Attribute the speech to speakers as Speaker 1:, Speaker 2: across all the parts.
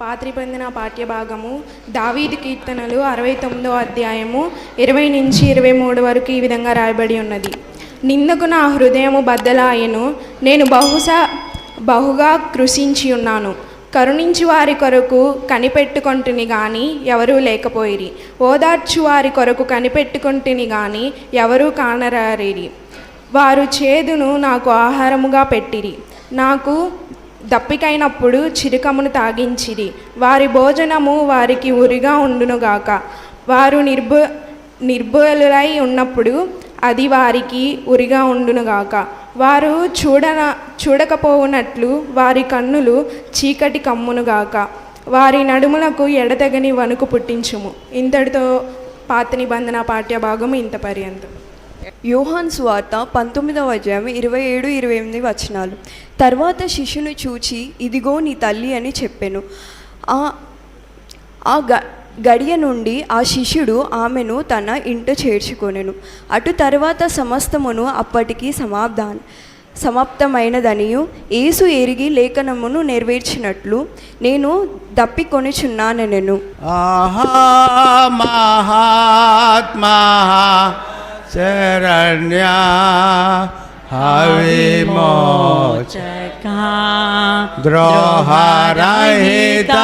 Speaker 1: పాత్రి పొందిన పాఠ్యభాగము దావీదు కీర్తనలు 69వ అధ్యాయము 20 నుంచి 23 వరకు ఈ విధంగా రాయబడి ఉన్నది. నిందకు నా హృదయము బద్దలాయెను, నేను బహుగా కృషించి ఉన్నాను. కరుణించి వారి కొరకు కనిపెట్టుకొంటిని గాని ఎవరూ లేకపోయిరి, ఓదార్చు వారి కొరకు కనిపెట్టుకొంటిని గాని ఎవరూ కానరారిరి. వారు చేదును నాకు ఆహారముగా పెట్టిరి, నాకు దప్పికైనప్పుడు చిరుకమును తాగించిరి. వారి భోజనము వారికి ఉరిగా ఉండునుగాక. వారు నిర్బలులై ఉన్నప్పుడు అది వారికి ఉరిగా ఉండునుగాక. వారు చూడకపోవునట్లు వారి కన్నులు చీకటి కమ్మునుగాక. వారి నడుములకు ఎడతెగని వణుకు పుట్టించుము. ఇంతటితో పాత నిబంధన పాఠ్యభాగము ఇంత పర్యంతం.
Speaker 2: యోహాను సువార్త 19వ అధ్యాయం 27-28 వచనాలు. తర్వాత శిష్యుని చూచి, ఇదిగో నీ తల్లి అని చెప్పెను. ఆ గడియ నుండి ఆ శిష్యుడు ఆమెను తన ఇంట చేర్చుకొనెను. అటు తర్వాత సమస్తమును అప్పటికి సమాప్తమైనదనియు యేసు ఎరిగి లేఖనమును నెరవేర్చినట్లు నేను దప్పికొనిచున్నానెను.
Speaker 3: మహాత్మా శరణ్యా విమోచకా ద్రోహరహిత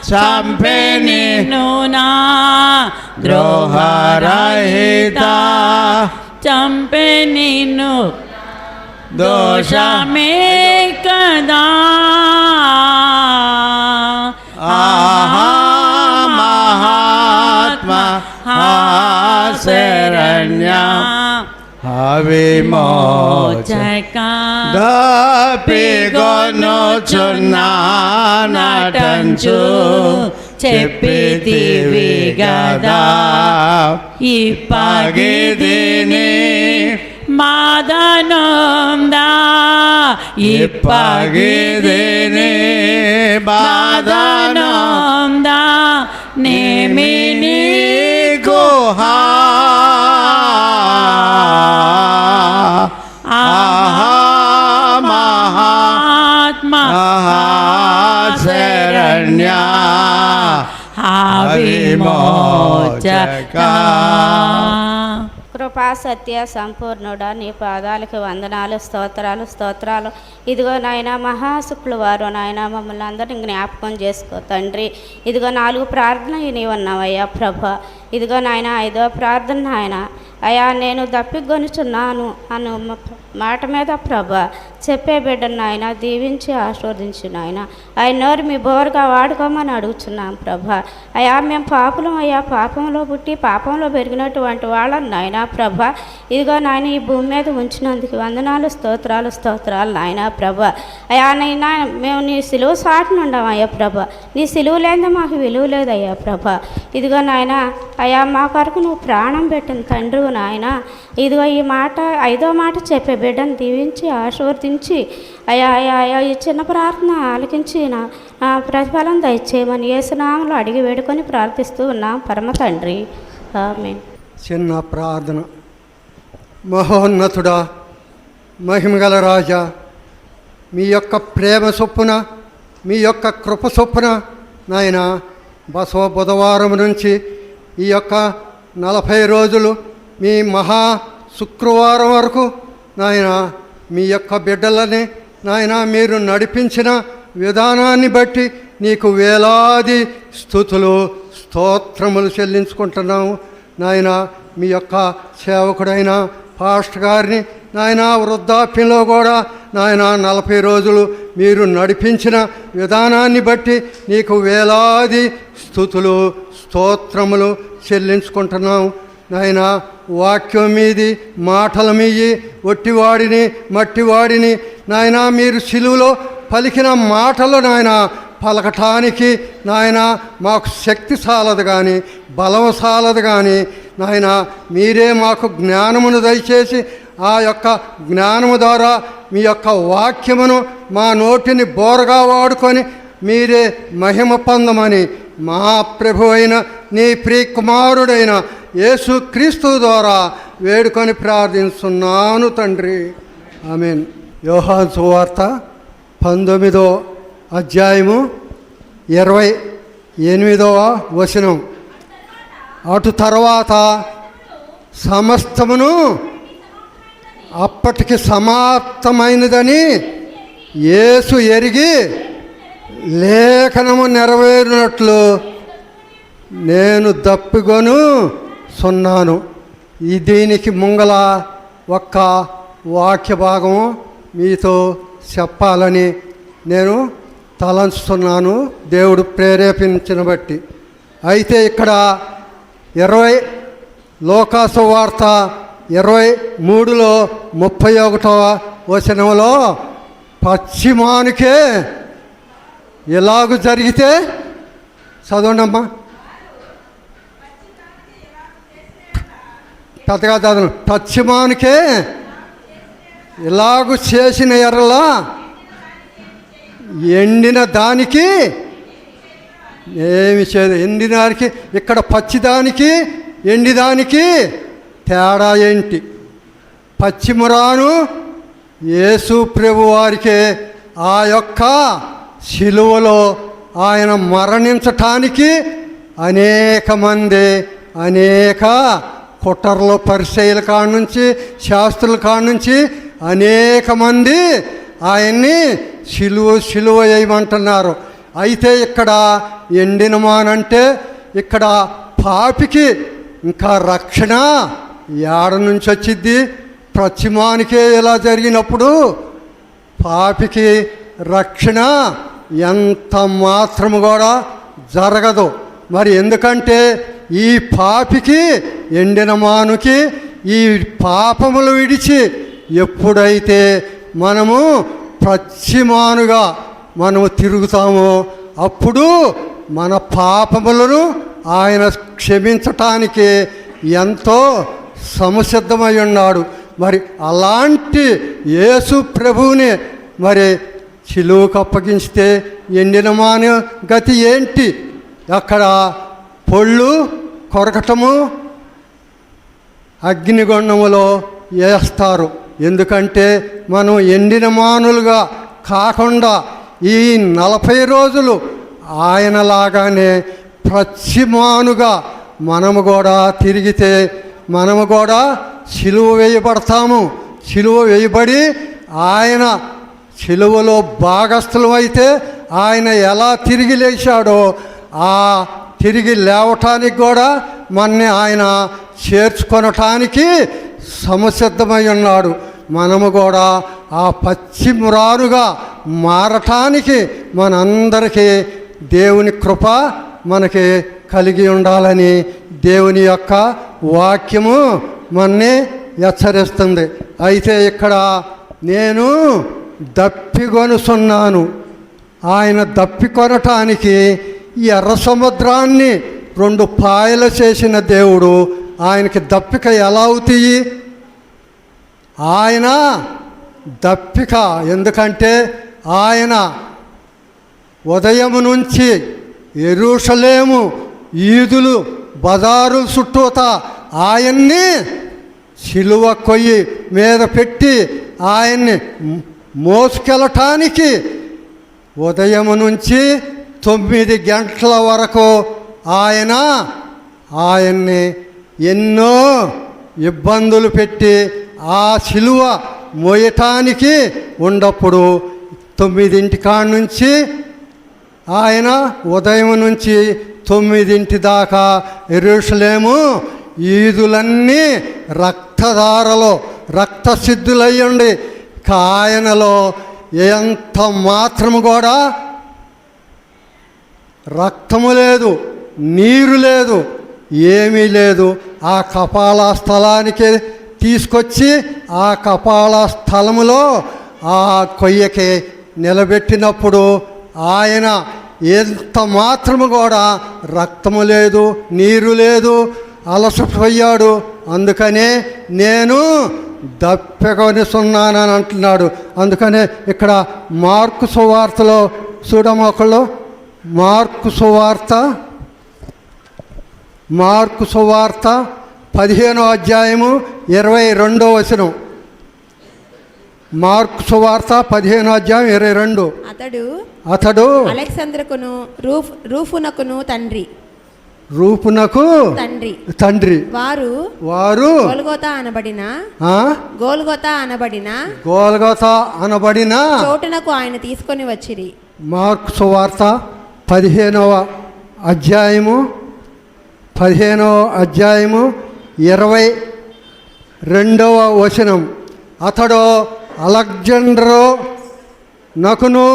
Speaker 3: చంపెనినునా ద్రోహరహిత
Speaker 4: చంపెనిను
Speaker 3: దోషమే
Speaker 4: కదా.
Speaker 3: మహాత్మా శరణ్యా విమోచకా దప్పికొనుచున్నానటంచు
Speaker 4: చెప్పితివి గదా.
Speaker 3: ఇప్పగిదిని
Speaker 4: మాదనుందా
Speaker 3: ఇప్పగిదిని
Speaker 4: బాదనుందా నేమి నీకు
Speaker 3: మహాత్మా శరణ్యా విమోచకా.
Speaker 5: కృపా సత్య సంపూర్ణుడా, నీ పాదాలకు వందనాలు, స్తోత్రాలు. ఇదిగో నాయన మహాశుక్లు వారు నాయన మమ్మల్ని అందరినీ జ్ఞాపకం చేసుకో తండ్రి. ఇదిగో 4 ప్రార్థనలు నీవు ఉన్నావయ్యా ప్రభా. ఇదిగో నాయన 5వ ప్రార్థన నాయన అయ్యా నేను దప్పికొనుచున్నాను అను మాట మీద ప్రభా చెప్పే బిడ్డను నాయన దీవించి ఆశీర్వదించు నాయన. ఆయన నోరు మీ బోరుగా వాడుకోమని అడుగుచున్నాం ప్రభా. అయ్యా మేము పాపులం అయ్యా, పాపంలో పుట్టి పాపంలో పెరిగినటువంటి వాళ్ళని నాయన ప్రభా. ఇదిగో నాయన ఈ భూమి మీద ఉంచినందుకు వందనాలు, స్తోత్రాలు నాయన ప్రభా. అయ్యా నైనా మేము నీ సిలువ సాటిని ఉండమయ్యా ప్రభా. నీ సిలువ లేదో మాకు విలువ లేదయ్యా ప్రభా. ఇదిగో నాయన అయ్యా మా కొరకు నువ్వు ప్రాణం పెట్టిన తండ్రి నాయన. ఇదిగో ఈ మాట 5వ మాట చెప్పే బిడ్డను దీవించి ఆశీర్వదించి అయ్యా ఈ చిన్న ప్రార్థన ఆలకించి నా ప్రతిఫలం దయచేయమని యేసునామములో అడిగి వేడుకొని ప్రార్థిస్తూ ఉన్నాం పరమ తండ్రి, ఆమేన్.
Speaker 6: చిన్న ప్రార్థన. మహోన్నతుడా, మహిమగల రాజా, మీ యొక్క ప్రేమ చొప్పున, మీ యొక్క కృప చొప్పున నాయన బసవ బుధవారం నుంచి ఈ యొక్క 40 రోజులు మీ మహా శుక్రవారం వరకు నాయన మీ యొక్క బిడ్డలని నాయన మీరు నడిపించిన విధానాన్ని బట్టి నీకు వేలాది స్తుతులు స్తోత్రములు చెల్లించుకుంటున్నాము నాయన. మీ యొక్క సేవకుడైన పాస్టర్ గారిని నాయన వృద్ధాప్యంలో కూడా నాయన 40 రోజులు మీరు నడిపించిన విధానాన్ని బట్టి నీకు వేలాది స్తుతులు స్తోత్రములు చెల్లించుకుంటున్నాము నాయన. వాక్యం మీది మాటల మీది ఒట్టివాడిని మట్టివాడిని నాయన మీరు సిలువలో పలికిన మాటలు నాయన పలకటానికి నాయన మాకు శక్తి సాలదు కానీ బలం సాలదు కానీ నాయన మీరే మాకు జ్ఞానమును దయచేసి ఆ యొక్క జ్ఞానము ద్వారా మీ యొక్క వాక్యమును మా నోటిని బోరగా వాడుకొని మీరే మహిమ పొందమని మా ప్రభు అయిన నీ ప్రియకుమారుడైన యేసుక్రీస్తు ద్వారా వేడుకొని ప్రార్థిస్తున్నాను తండ్రి, ఆమేన్. యోహాను సువార్త 19వ అధ్యాయము 28వ వచనం. అటు తర్వాత సమస్తమును అప్పటికి సమాప్తమైనదని యేసు ఎరిగి లేఖనము నెరవేరినట్లు నేను దప్పిగొను సున్నాను. దీనికి ముంగల ఒక్క వాక్య భాగము మీతో చెప్పాలని నేను తలంచుతున్నాను, దేవుడు ప్రేరేపించిన బట్టి. అయితే ఇక్కడ 20 లోకాసు వార్త 23లో 31వ వచనంలో పశ్చిమానికే ఎలాగ జరిగితే చదవండమ్మా, పెద్దగా చదవను. పశ్చిమానికే ఇలాగూ చేసిన ఎర్రలా ఎండిన దానికి ఏమి చేయదు. ఎండిన దానికి ఇక్కడ పచ్చిదానికి ఎండిదానికి తేడా ఏంటి? పశ్చిమరాను యేసు ప్రభు వారికి ఆ యొక్క శిలువలో ఆయన మరణించటానికి అనేక మంది అనేక కుట్రలు పరిచయుల కాడ నుంచి శాస్త్రుల కాడ నుంచి అనేక మంది ఆయన్ని సిలువ వేయమంటున్నారు. అయితే ఇక్కడ ఎండిన మానంటే ఇక్కడ పాపికి ఇంకా రక్షణ ఏడ నుంచి వచ్చిద్ది? పశ్చిమానికే ఇలా జరిగినప్పుడు పాపికి రక్షణ ఎంత మాత్రము కూడా జరగదు. మరి ఎందుకంటే ఈ పాపికి ఎండిన మానుకి ఈ పాపములు విడిచి ఎప్పుడైతే మనము పశ్చిమానుగా మనము తిరుగుతామో అప్పుడు మన పాపములను ఆయన క్షమించటానికి ఎంతో సంసిద్ధమై ఉన్నాడు. మరి అలాంటి యేసు ప్రభువుని మరి సిలువకు అప్పగించితే ఎండిన మాన గతి ఏంటి? అక్కడ పొళ్ళు కొరకటము అగ్నిగుండములో వేస్తారు. ఎందుకంటే మనం ఎండిన మానులుగా కాకుండా ఈ 40 రోజులు ఆయనలాగానే పశ్చిమానుగా మనము కూడా తిరిగితే మనము కూడా సిలువ వేయబడతాము. సిలువ వేయబడి ఆయన సిలువలో భాగస్థులం అయితే ఆయన ఎలా తిరిగి లేచాడో ఆ తిరిగి లేవటానికి కూడా మనని ఆయన చేర్చుకొనటానికి సంసిద్ధమై ఉన్నాడు. మనము కూడా ఆ పశ్చిమరానుగా మారటానికి మనందరికీ దేవుని కృప మనకి కలిగి ఉండాలని దేవుని యొక్క వాక్యము మనని హెచ్చరిస్తుంది. అయితే ఇక్కడ నేను దప్పికొనుచున్నాను. ఆయన దప్పికొనటానికి ఈ ఎర్ర సముద్రాన్ని 2 పాయలు చేసిన దేవుడు ఆయనకి దప్పిక ఎలా అవుతాయి? ఆయన దప్పిక ఎందుకంటే ఆయన ఉదయం నుంచి యెరూషలేము ఈదులు బజారు చుట్టూత ఆయన్ని సిలువ కొయ్యి మీద పెట్టి ఆయన్ని మోసుకెళ్ళటానికి ఉదయం నుంచి 9 గంటల వరకు ఆయన్ని ఎన్నో ఇబ్బందులు పెట్టి ఆ సిలువ మోయటానికి ఉన్నప్పుడు 9 కాడ నుంచి ఆయన ఉదయం నుంచి 9 దాకా యెరూషలేము ఈదులన్నీ రక్తధారలో రక్తసిద్ధులయ్యండి. ఆయనలో ఎంత మాత్రము కూడా రక్తము లేదు, నీరు లేదు, ఏమీ లేదు. ఆ కపాల స్థలానికి తీసుకొచ్చి ఆ కపాల స్థలములో ఆ కొయ్యకి నిలబెట్టినప్పుడు ఆయన ఎంత మాత్రము కూడా రక్తము లేదు, నీరు లేదు, అలసపోయాడు. అందుకనే నేను దప్పికొనుచున్నానని అంటున్నాడు. అందుకనే ఇక్కడ మార్కు సువార్తలో చూడమొకళ్ళు మార్కు సువార్త 15వ అధ్యాయము 22వ వచనం. మార్కు సువార్త 15:22. అతడు
Speaker 7: అలెగ్జాంద్రుకును రూఫునకును
Speaker 6: రూపునకు తండ్రి వారు
Speaker 7: గోల్గోతా అనబడిన చోటునకు ఆయన తీసుకొని వచ్చిరి.
Speaker 6: మార్కు సువార్త 15వ అధ్యాయము 22వ వచనం. అతడు అలెగ్జాంద్రు నకును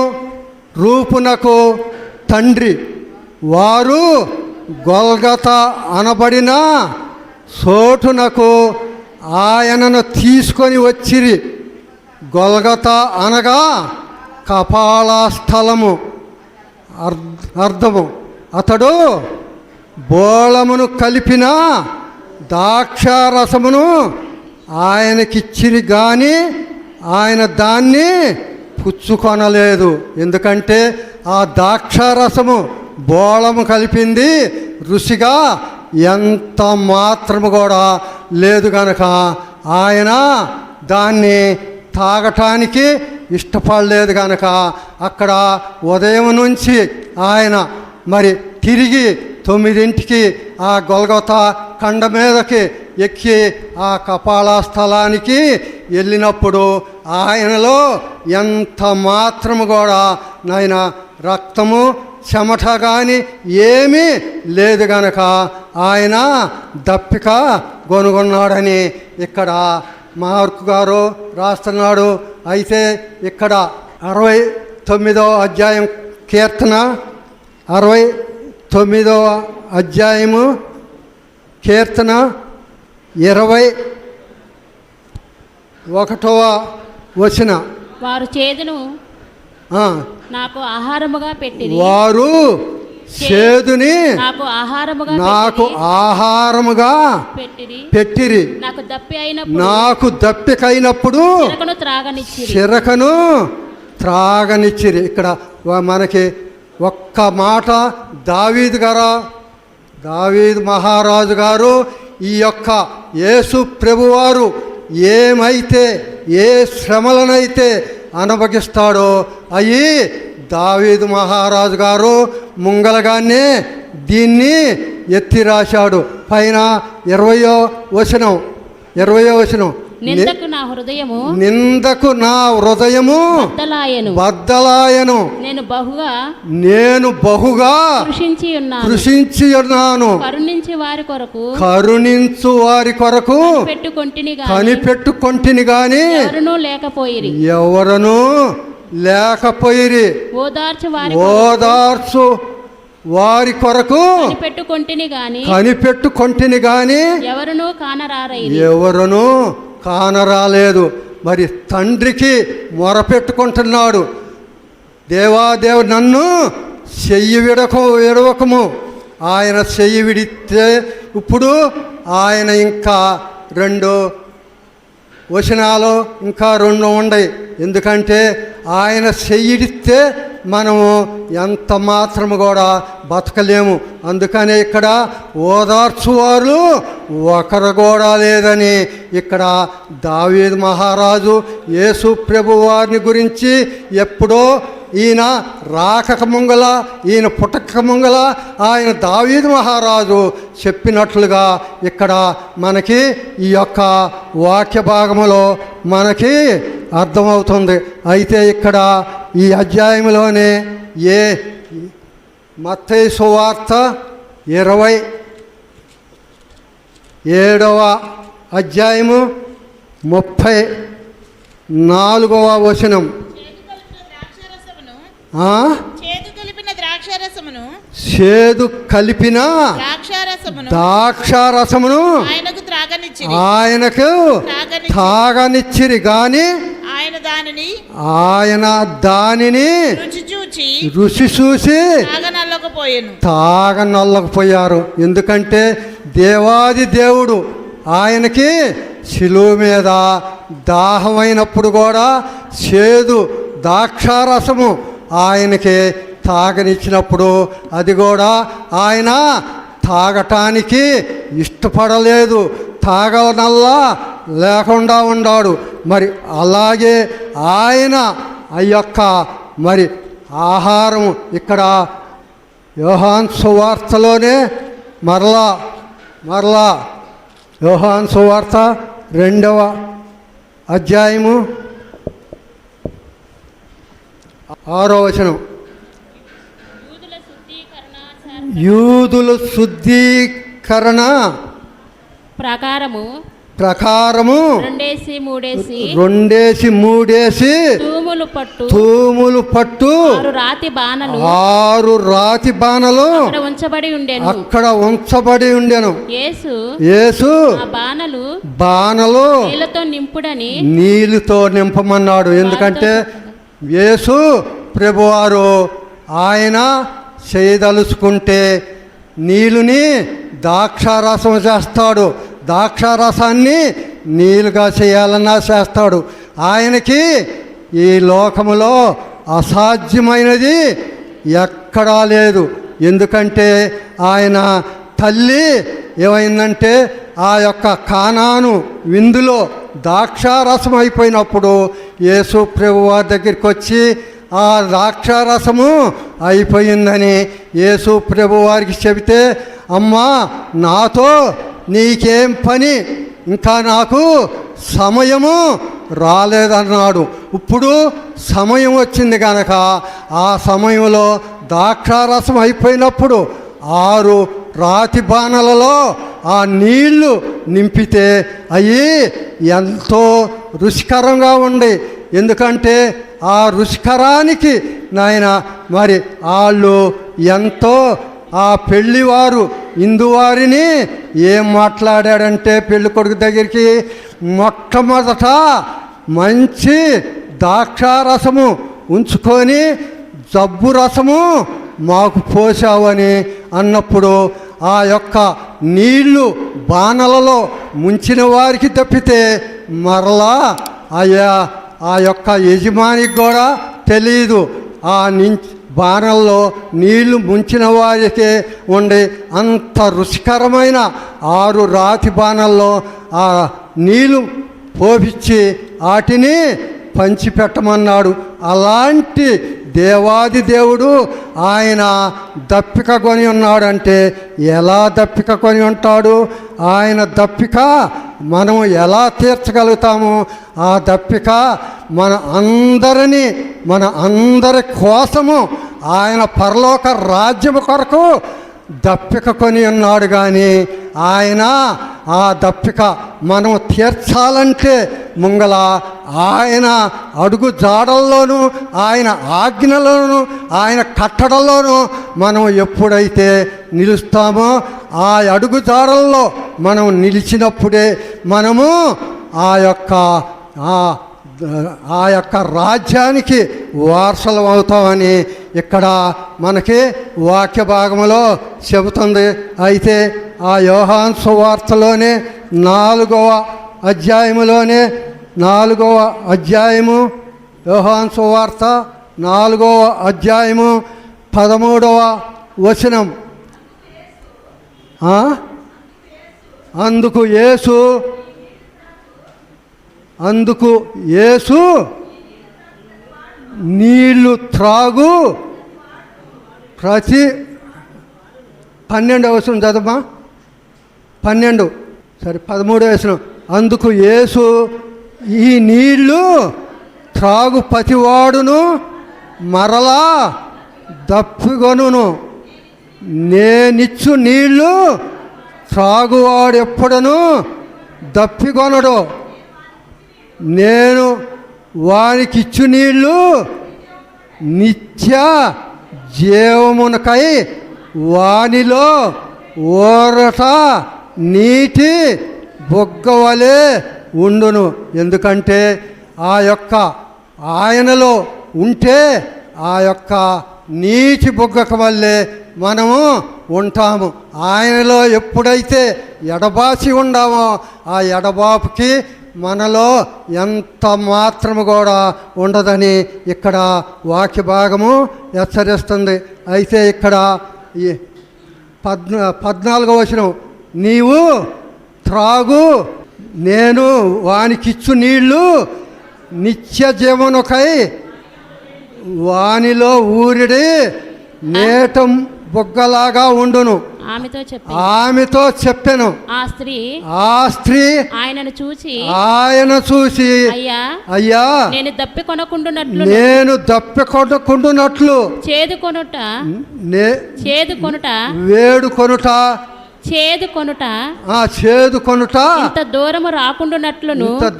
Speaker 6: రూపునకు తండ్రి వారు గొల్గొతా అనబడిన చోటునకు ఆయనను తీసుకొని వచ్చిరి. గొల్గొతా అనగా కపాల స్థలము అర్థము. అతడు బోళమును కలిపిన ద్రాక్షారసమును ఆయనకిచ్చిరి గాని ఆయన దాన్ని పుచ్చుకొనలేదు. ఎందుకంటే ఆ ద్రాక్షారసము బోళము కలిపింది రుచిగా ఎంత మాత్రము కూడా లేదు కనుక ఆయన దాన్ని తాగటానికి ఇష్టపడలేదు కనుక అక్కడ ఉదయం నుంచి ఆయన మరి తిరిగి 9ంటికి ఆ గొల్గొతా కొండ మీదకి ఎక్కి ఆ కపాల స్థలానికి వెళ్ళినప్పుడు ఆయనలో ఎంత మాత్రము కూడా నాయన రక్తము చెమట కానీ ఏమీ లేదు గనక ఆయన దప్పిక గొనుగొన్నాడని ఇక్కడ మార్కు గారు రాస్తున్నాడు. అయితే ఇక్కడ 69వ అధ్యాయం కీర్తన 69వ అధ్యాయము కీర్తన 21వ వచనం.
Speaker 8: వారు చేదును నాకు ఆహారముగా పెట్టిరి.
Speaker 6: వారు చేదుని
Speaker 8: నాకు
Speaker 6: ఆహారముగా పెట్టిరి. నాకు దప్పికైనప్పుడు చిరకను త్రాగనిచ్చిరి. ఇక్కడ మనకి ఒక్క మాట దావీదు మహారాజు గారు ఈ యొక్క యేసు ప్రభువారు ఏమైతే ఏ శ్రమలనైతే అనుభవిస్తాడో అవి దావీదు మహారాజు గారు ముంగలగానే దీన్ని ఎత్తి రాశాడు. పైన 20వ వచనం
Speaker 8: నిందకు నా హృదయము బద్దలాయను నేను బహుగా కృషించి ఉన్నాను. కరుణించు వారి కొరకు కనిపెట్టుకొంటిని గాని ఎవరను లేకపోయిరి. ఓదార్చు వారి కొరకు కనిపెట్టుకొంటిని గాని ఎవరును కానరాలేదు. మరి తండ్రికి మొరపెట్టుకుంటున్నాడు, దేవాదేవు నన్ను చెయ్యి విడవకము. ఆయన చెయ్యి విడితే ఇప్పుడు ఆయన ఇంకా 2 వచనాలు ఇంకా 2 ఉన్నాయి. ఎందుకంటే ఆయన చెయ్యిడిస్తే మనము ఎంత మాత్రము కూడా బతకలేము. అందుకనే ఇక్కడ ఓదార్చువారు ఒకరు కూడా లేదని ఇక్కడ దావీదు మహారాజు యేసు ప్రభు వారిని గురించి ఎప్పుడో ఈయన రాకక ముంగల ఈయన పుట్టక ముంగల ఆయన దావీదు మహారాజు చెప్పినట్లుగా ఇక్కడ మనకి ఈ యొక్క వాక్య భాగములో మనకి అర్థమవుతుంది. అయితే ఇక్కడ ఈ అధ్యాయంలోనే మత్తయి సువార్త 27వ అధ్యాయము 34వ వచనం. చేదు కలిపిన ద్రాక్షారసమును ఆయనకు తాగనిచ్చిరి గాని ఆయన దానిని రుచి చూసి తాగనల్లకపోయారు. ఎందుకంటే దేవాది దేవుడు ఆయనకి శిలువ మీద దాహమైనప్పుడు కూడా చేదు ద్రాక్షారసము ఆయనకి తాగనిచ్చినప్పుడు అది కూడా ఆయన తాగటానికి ఇష్టపడలేదు. తాగనల్లా లేకుండా ఉన్నాడు. మరి అలాగే ఆయన ఆ యొక్క మరి ఆహారం ఇక్కడ యోహాను సువార్తలోనే మరలా యోహాను సువార్త 2వ అధ్యాయము 6వ వచనం. యూదుల శుద్ధీకరణ ప్రకారము 2 3 తూములు పట్టు 6 రాతి బాణలు అక్కడ ఉంచబడి ఉండెను. యేసు బాణలు నీళ్ళతో నింపమన్నాడు. ఎందుకంటే యేసు ప్రభువారు ఆయన చేయదలుచుకుంటే నీళ్ళుని ద్రాక్షారసం చేస్తాడు, ద్రాక్షారసాన్ని నీళ్ళుగా చేయాలన్నా చేస్తాడు. ఆయనకి ఈ లోకములో అసాధ్యమైనది ఎక్కడా లేదు. ఎందుకంటే ఆయన తల్లి ఏమైందంటే ఆ యొక్క కానాను విందులో ద్రాక్షారసం అయిపోయినప్పుడు యేసు ప్రభువారి దగ్గరికి వచ్చి ఆ ద్రాక్షారసము అయిపోయిందని యేసు ప్రభువారికి చెబితే, అమ్మా నాతో నీకేం పని, ఇంకా నాకు సమయము రాలేదన్నాడు. ఇప్పుడు సమయం వచ్చింది కనుక ఆ సమయంలో ద్రాక్షారసం అయిపోయినప్పుడు 6 రాతి బాణలలో ఆ నీళ్లు నింపితే అవి ఎంతో రుచికరంగా ఉంది. ఎందుకంటే ఆ రుచికరానికి నాయన మరి వాళ్ళు ఎంతో ఆ పెళ్ళివారు ఇందువారిని ఏం మాట్లాడాడంటే పెళ్ళి కొడుకు దగ్గరికి మొట్టమొదట మంచి ద్రాక్షారసము ఉంచుకొని జబ్బు రసము మాకు పోసావని అన్నప్పుడు ఆ యొక్క నీళ్లు బాణలలో ముంచిన వారికి తప్పితే మరలా ఆ యొక్క యజమానికి కూడా తెలియదు. ఆ బాణల్లో నీళ్లు ముంచిన వారికే ఉండే అంత రుచికరమైన 6 రాతి బాణల్లో ఆ నీళ్లు పోపించి వాటిని పంచిపెట్టమన్నాడు. అలాంటి దేవాది దేవుడు ఆయన దప్పిక కొని ఉన్నాడంటే ఎలా దప్పిక కొని ఉంటాడు? ఆయన దప్పిక మనం ఎలా తీర్చగలుగుతాము? ఆ దప్పిక మన అందరి కోసము ఆయన పరలోక రాజ్యము కొరకు దప్పిక కొని ఉన్నాడు. కానీ ఆయన ఆ దప్పిక మనం తీర్చాలంటే ముంగల ఆయన అడుగు జాడల్లోనూ ఆయన ఆజ్ఞలలోనూ ఆయన కట్టడల్లోనూ మనం ఎప్పుడైతే నిలుస్తామో ఆ అడుగు జాడల్లో మనం నిలిచినప్పుడే మనము ఆ యొక్క రాజ్యానికి వారసులం అవుతామని ఇక్కడ మనకి వాక్య భాగంలో చెబుతుంది. అయితే ఆ యోహాను సువార్తలోనే 4వ అధ్యాయము యోహాను సువార్త 4వ అధ్యాయము 13వ వచనం. అందుకు యేసు నీళ్లు త్రాగు ప్రతి 12వ వచనం చదవమా. 12 సరే 13వ వచనం. అందుకు యేసు ఈ నీళ్లు త్రాగు ప్రతివాడును మరలా దప్పిగొనును, నేనిచ్చు నీళ్లు త్రాగువాడు ఎప్పుడను దప్పిగొనడు, నేను వానికిచ్చు నీళ్లు నిత్య జీవమునకై వానిలో ఓరట నీటి బొగ్గవలే ఉండును. ఎందుకంటే ఆ యొక్క ఆయనలో ఉంటే ఆ యొక్క నీటి బొగ్గక వల్లే మనము ఉంటాము. ఆయనలో ఎప్పుడైతే ఎడబాసి ఉండామో ఆ ఎడబాపుకి మనలో ఎంత మాత్రము కూడా ఉండదని ఇక్కడ వాక్య భాగము హెచ్చరిస్తుంది. అయితే ఇక్కడ ఈ 14వ వచనం, నీవు త్రాగు నేను వానికిచ్చు నీళ్లు నిత్య జీవనుకై వానిలో ఊరిడి నేటం బొగ్గలాగా ఉండును. ఆమెతో చెప్పెను. ఆ స్త్రీ ఆయన చూసి అయ్యా నేను దప్పికొనకుండునట్లు వేడుకొనుట చేదు కొనుట ఇంత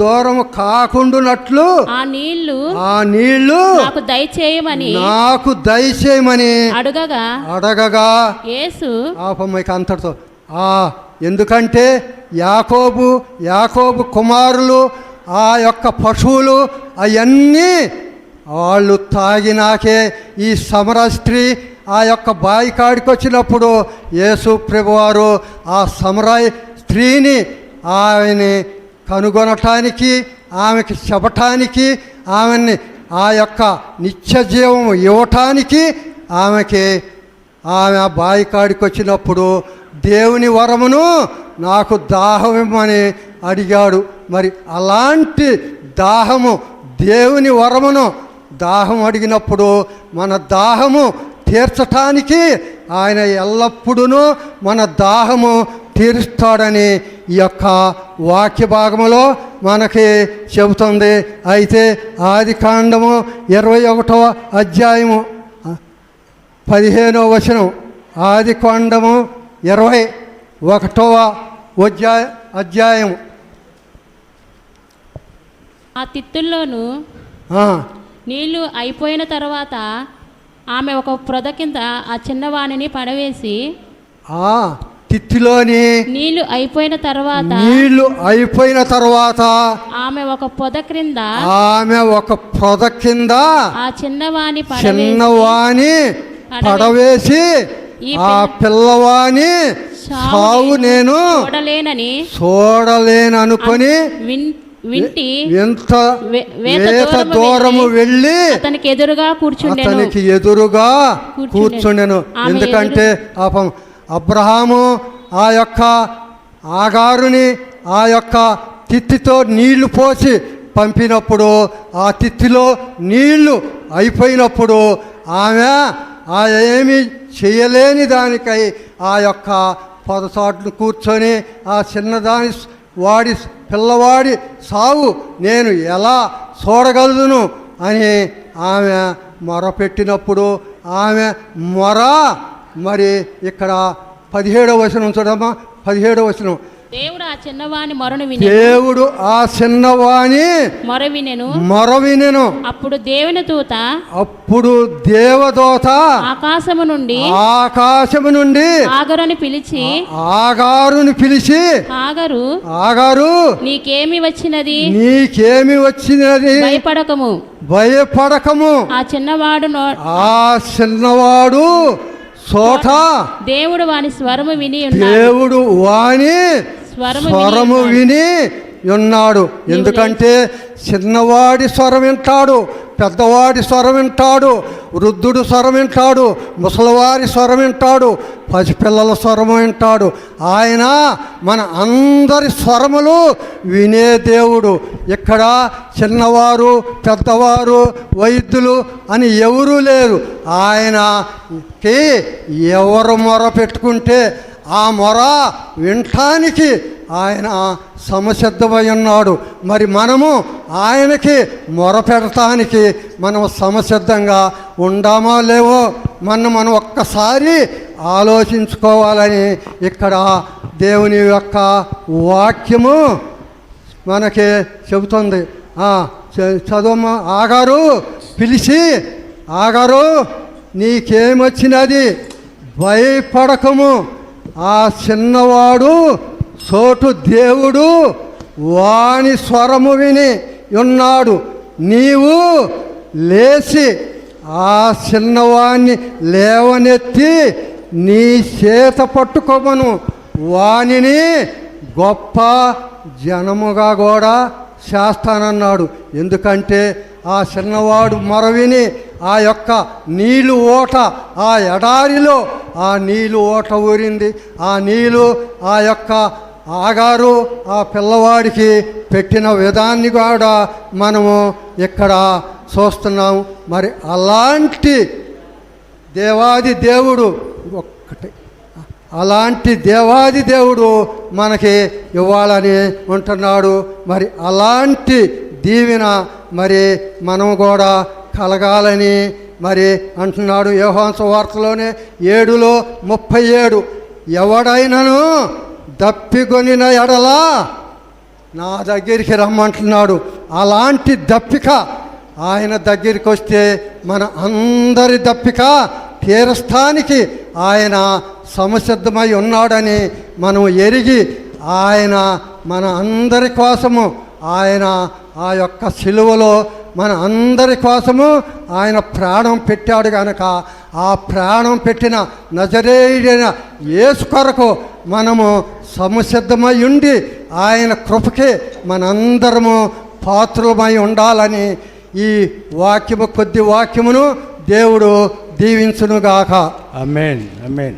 Speaker 8: దూరము కాకుండునట్లు ఆ నీళ్లు నాకు దయచేయమని అడగగా ఆపమ్మైకి అంతటితో ఎందుకంటే యాకోబు కుమారులు ఆ యొక్క పశువులు అవన్నీ వాళ్ళు తాగినాకే ఈ సమర స్త్రీ ఆ యొక్క బావి కాడికి వచ్చినప్పుడు యేసు ప్రభువారు ఆ సమరాయి స్త్రీని ఆమెని కనుగొనటానికి ఆమెకి చెప్పటానికి ఆమెని ఆ యొక్క నిత్య జీవం ఇవ్వటానికి ఆమె ఆ బావి కాడికి వచ్చినప్పుడు దేవుని వరమును నాకు దాహం ఇమ్మని అడిగాడు. మరి అలాంటి దాహము దేవుని వరమును దాహం అడిగినప్పుడు మన దాహము తీర్చటానికి ఆయన ఎల్లప్పుడూ మన దాహము తీరుస్తాడని ఈ యొక్క వాక్య భాగములో మనకి చెబుతుంది. అయితే ఆదికాండము 21వ అధ్యాయము 15వ వచనం, ఆదికాండము 21వ అధ్యాయం.
Speaker 9: ఆ తిత్తుల్లోనూ నీళ్లు అయిపోయిన తర్వాత ఆమె ఒక పొద కింద ఆ చిన్నవాణిని పడవేసి
Speaker 8: ఆ తిత్తిలోని నీళ్లు అయిపోయిన తర్వాత ఆమె ఒక పొద కింద ఆ చిన్నవాణి పడవేసి ఆ పిల్లవాని సావు నేను చూడలేననుకొని ఎంత దూరము వెళ్ళి అతనికి ఎదురుగా కూర్చుండెను. ఎందుకంటే అబ్రహాము ఆ యొక్క ఆగారుని ఆ యొక్క తిత్తితో నీళ్లు పోసి పంపినప్పుడు ఆ తిత్తిలో నీళ్లు అయిపోయినప్పుడు ఆమె ఏమి చేయలేని దానికై ఆ యొక్క పొదసాట్లు కూర్చొని ఆ చిన్నదాని పిల్లవాడి సావు నేను ఎలా చూడగలుగును అని ఆమె మొరపెట్టినప్పుడు ఆమె మరి ఇక్కడ 17వ వచనం చూడమ్మా. 17వ వచనం, దేవుడు ఆ చిన్నవాని మొర వినెను. అప్పుడు దేవదూత ఆకాశము నుండి ఆగారుని పిలిచి ఆగారు నీకేమి వచ్చినది భయపడకము ఆ చిన్నవాడు చోట దేవుడు వాని స్వరము విని ఉన్నాడు. ఎందుకంటే చిన్నవాడి స్వరం వింటాడు, పెద్దవాడి స్వరం వింటాడు, వృద్ధుడు స్వరం వింటాడు, ముసలివారి స్వరం వింటాడు, పసిపిల్లల స్వరం వింటాడు. ఆయన మన అందరి స్వరములు వినే దేవుడు. ఇక్కడ చిన్నవారు, పెద్దవారు, వైద్యులు అని ఎవరూ లేరు. ఆయనకి ఎవరు మొర పెట్టుకుంటే ఆ మొర వినటానికి ఆయన సమసిద్ధమై ఉన్నాడు. మరి మనము ఆయనకి మొర పెడటానికి మనం సమసిద్ధంగా ఉండామో లేవో మనం ఒక్కసారి ఆలోచించుకోవాలని ఇక్కడ దేవుని యొక్క వాక్యము మనకి చెబుతుంది. చదువు. ఆగారు పిలిచి ఆగారు నీకేమొచ్చినది భయపడకము ఆ చిన్నవాడు చోటు దేవుడు వాని స్వరము విని ఉన్నాడు. నీవు లేచి ఆ చిన్నవాణ్ణి లేవనెత్తి నీ చేత పట్టుకోమను, వానిని గొప్ప జనముగా కూడా చేస్తానన్నాడు. ఎందుకంటే ఆ చిన్నవాడు మొరవిని ఆ యొక్క నీళ్ళు ఓట ఆ ఎడారిలో ఆ నీళ్ళు ఓట ఊరింది. ఆ నీళ్ళు ఆ యొక్క
Speaker 6: ఆగారు ఆ పిల్లవాడికి పెట్టిన విధాన్ని కూడా మనము ఇక్కడ చూస్తున్నాం. మరి అలాంటి దేవాది దేవుడు ఒక్కటి అలాంటి దేవాది దేవుడు మనకి ఇవ్వాలని ఉంటున్నాడు. మరి అలాంటి దీవెన మరి మనం కూడా కలగాలని మరి అంటున్నాడు. యోహాను సువార్తలోనే 7:37 ఎవడైనను దప్పికొనిన ఎడలా నా దగ్గరికి రమ్మంటున్నాడు. అలాంటి దప్పిక ఆయన దగ్గరికి వస్తే మన అందరి దప్పిక తీరస్థానికి ఆయన సంసిద్ధమై ఉన్నాడని మనం ఎరిగి ఆయన మన అందరి కోసము ఆయన ఆ యొక్క సిలువలో మన అందరి కోసము ఆయన ప్రాణం పెట్టాడు కనుక ఆ ప్రాణం పెట్టిన నజరేయుడైన యేసు కొరకు మనము సంసిద్ధమై ఉండి ఆయన కృపకి మనందరము పాత్రులమై ఉండాలని ఈ వాక్యము కొద్ది వాక్యమును దేవుడు దీవించునుగాక.
Speaker 3: ఆమేన్ ఆమేన్.